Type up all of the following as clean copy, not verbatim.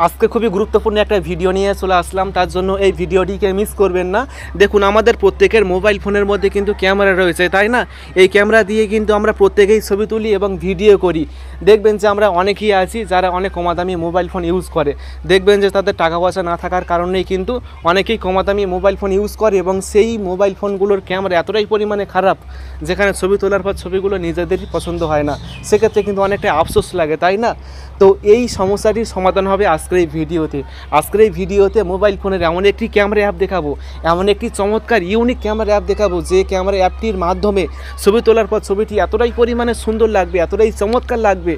আজকে খুবই গুরুত্বপূর্ণ একটা ভিডিও নিয়ে চলে আসলাম, তার জন্য এই ভিডিওটিকে মিস করবেন না। দেখুন, আমাদের প্রত্যেকের মোবাইল ফোনের মধ্যে কিন্তু ক্যামেরা রয়েছে, তাই না? এই ক্যামেরা দিয়ে কিন্তু আমরা প্রত্যেকেই ছবি তুলি এবং ভিডিও করি। দেখবেন যে আমরা অনেকেই আছি যারা অনেক কমাদামি মোবাইল ফোন ইউজ করে। দেখবেন যে তাদের টাকা পয়সা না থাকার কারণেই কিন্তু অনেকেই কমাদামি মোবাইল ফোন ইউজ করে এবং সেই মোবাইল ফোনগুলোর ক্যামেরা এতটাই পরিমাণে খারাপ যেখানে ছবি তোলার পর ছবিগুলো নিজেদেরই পছন্দ হয় না। সেক্ষেত্রে কিন্তু অনেকটা আফসোস লাগে, তাই না? তো এই সমস্যাটির সমাধান হবে আজকের এই ভিডিওতে। আজকের এই ভিডিওতে মোবাইল ফোনের এমন একটি ক্যামেরা অ্যাপ দেখাবো, এমন একটি চমৎকার ইউনিক ক্যামেরা অ্যাপ দেখাবো যে ক্যামেরা অ্যাপটির মাধ্যমে ছবি তোলার পর ছবিটি এতটাই পরিমাণে সুন্দর লাগবে, এতটাই চমৎকার লাগবে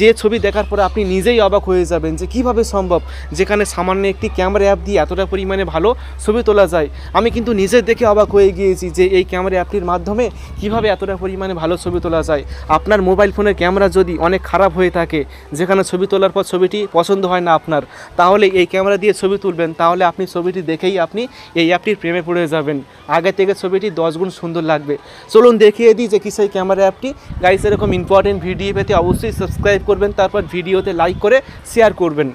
যে ছবি দেখার পর আপনি নিজেই অবাক হয়ে যাবেন যে কীভাবে সম্ভব যেখানে সামান্য একটি ক্যামেরা অ্যাপ দিয়ে এতটা পরিমাণে ভালো ছবি তোলা যায়। আমি কিন্তু নিজে দেখে অবাক হয়ে গিয়েছি যে এই ক্যামেরা অ্যাপটির মাধ্যমে কীভাবে এতটা পরিমাণে ভালো ছবি তোলা যায়। আপনার মোবাইল ফোনের ক্যামেরা যদি অনেক খারাপ হয়ে থাকে, যেখানে ছবি তোলার পর ছবিটি পছন্দ হয় না আপনার, তাহলে এই ক্যামেরা দিয়ে ছবি তুলবেন, তাহলে আপনি ছবিটি দেখেই আপনি এই অ্যাপটির প্রেমে পড়ে যাবেন। আগে থেকে ছবিটি 10 গুণ সুন্দর লাগবে। চলুন দেখিয়ে দিই যে কী সেই ক্যামেরা অ্যাপটি। গাইস, এরকম ইম্পর্টেন্ট ভিডিও পেতে অবশ্যই সাবস্ক্রাইব করবেন, তারপর ভিডিওতে লাইক করে শেয়ার করবেন।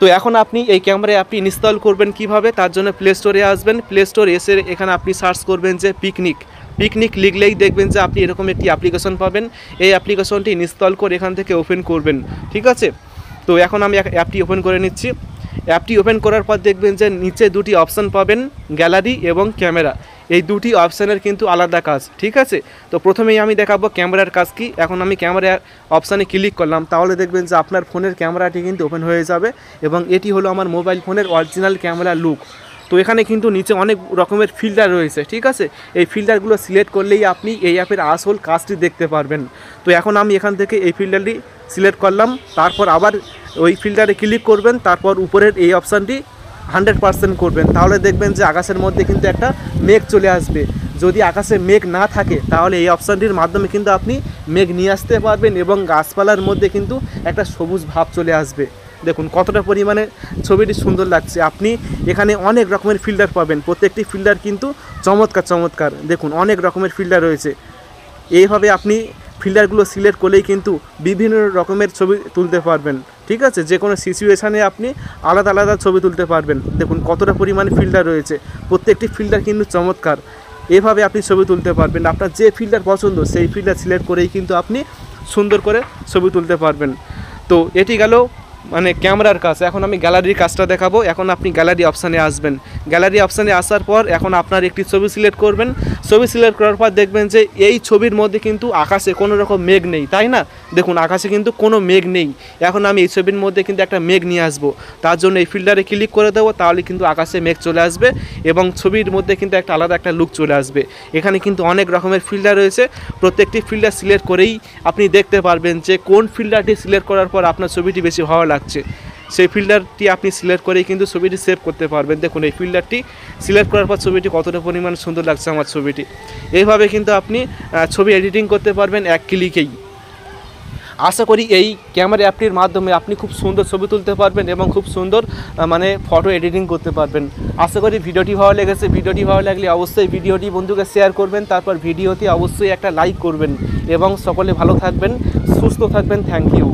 তো এখন আপনি এই ক্যামেরা অ্যাপটি ইনস্টল করবেন কিভাবে, তার জন্য প্লে স্টোরে আসবেন। প্লে স্টোর এসে এখানে আপনি সার্চ করবেন যে পিকনিক লিখলেই দেখবেন যে আপনি এরকম একটি অ্যাপ্লিকেশন পাবেন। এই অ্যাপ্লিকেশনটি ইনস্টল করে এখান থেকে ওপেন করবেন, ঠিক আছে? তো এখন আমি অ্যাপটি ওপেন করে নিচ্ছি। অ্যাপটি ওপেন করার পর দেখবেন যে নিচে দুটি অপশান পাবেন, গ্যালারি এবং ক্যামেরা। এই দুটি অপশানের কিন্তু আলাদা কাজ, ঠিক আছে? তো প্রথমেই আমি দেখাবো ক্যামেরার কাজ কি। এখন আমি ক্যামেরা অপশানে ক্লিক করলাম, তাহলে দেখবেন যে আপনার ফোনের ক্যামেরাটি কিন্তু ওপেন হয়ে যাবে এবং এটি হলো আমার মোবাইল ফোনের অরিজিনাল ক্যামেরা লুক। তো এখানে কিন্তু নিচে অনেক রকমের ফিল্টার রয়েছে, ঠিক আছে? এই ফিল্টারগুলো সিলেক্ট করলেই আপনি এই অ্যাপের আসল কাজটি দেখতে পারবেন। তো এখন আমি এখান থেকে এই ফিল্টারটি সিলেক্ট করলাম, তারপর আবার ওই ফিল্টারে ক্লিক করবেন, তারপর উপরের এই অপশানটি 100% করবেন, তাহলে দেখবেন যে আকাশের মধ্যে কিন্তু একটা মেঘ চলে আসবে। যদি আকাশে মেঘ না থাকে তাহলে এই অপশানটির মাধ্যমে কিন্তু আপনি মেঘ নিয়ে আসতে পারবেন এবং গাছপালার মধ্যে কিন্তু একটা সবুজ ভাব চলে আসবে। দেখুন কতটা পরিমাণে ছবিটি সুন্দর লাগছে। আপনি এখানে অনেক রকমের ফিল্টার পাবেন, প্রত্যেকটি ফিল্টার কিন্তু চমৎকার। দেখুন অনেক রকমের ফিল্টার রয়েছে। এইভাবে আপনি ফিল্টারগুলো সিলেক্ট করলেই কিন্তু বিভিন্ন রকমের ছবি তুলতে পারবেন, ঠিক আছে? যে কোনো সিচুয়েশানে আপনি আলাদা ছবি তুলতে পারবেন। দেখুন কতটা পরিমাণে ফিল্টার রয়েছে, প্রত্যেকটি ফিল্টার কিন্তু চমৎকার। এভাবে আপনি ছবি তুলতে পারবেন। আপনার যে ফিল্টার পছন্দ সেই ফিল্টার সিলেক্ট করেই কিন্তু আপনি সুন্দর করে ছবি তুলতে পারবেন। তো এটি গেল মানে ক্যামেরার কাজ। এখন আমি গ্যালারির কাজটা দেখাবো। এখন আপনি গ্যালারি অপশানে আসবেন। গ্যালারি অপশানে আসার পর এখন আপনার একটি ছবি সিলেক্ট করবেন। ছবি সিলেক্ট করার পর দেখবেন যে এই ছবির মধ্যে কিন্তু আকাশে কোনো রকম মেঘ নেই, তাই না? দেখুন আকাশে কিন্তু কোনো মেঘ নেই। এখন আমি এই ছবির মধ্যে কিন্তু একটা মেঘ নিয়ে আসবো, তার জন্য এই ফিল্টারে ক্লিক করে দেবো, তাহলে কিন্তু আকাশে মেঘ চলে আসবে এবং ছবির মধ্যে কিন্তু একটা আলাদা একটা লুক চলে আসবে। এখানে কিন্তু অনেক রকমের ফিল্টার রয়েছে, প্রত্যেকটি ফিল্টার সিলেক্ট করেই আপনি দেখতে পারবেন যে কোন ফিল্টারটি সিলেক্ট করার পর আপনার ছবিটি বেশি ভালো লাগছে। সেই ফিল্টারটি আপনি সিলেক্ট করেই কিন্তু ছবিটি সেভ করতে পারবেন। দেখুন এই ফিল্টারটি সিলেক্ট করার পর ছবিটি কতটা পরিমাণ সুন্দর লাগছে আমার ছবিটি। এইভাবে কিন্তু আপনি ছবি এডিটিং করতে পারবেন এক ক্লিকেই। আশা করি এই ক্যামেরা অ্যাপটির মাধ্যমে আপনি খুব সুন্দর ছবি তুলতে পারবেন এবং খুব সুন্দর মানে ফটো এডিটিং করতে পারবেন। আশা করি ভিডিওটি ভালো লেগেছে। ভিডিওটি ভালো লাগলে অবশ্যই ভিডিওটি বন্ধুকে শেয়ার করবেন, তারপর ভিডিওতে অবশ্যই একটা লাইক করবেন এবং সকলে ভালো থাকবেন, সুস্থ থাকবেন। Thank you.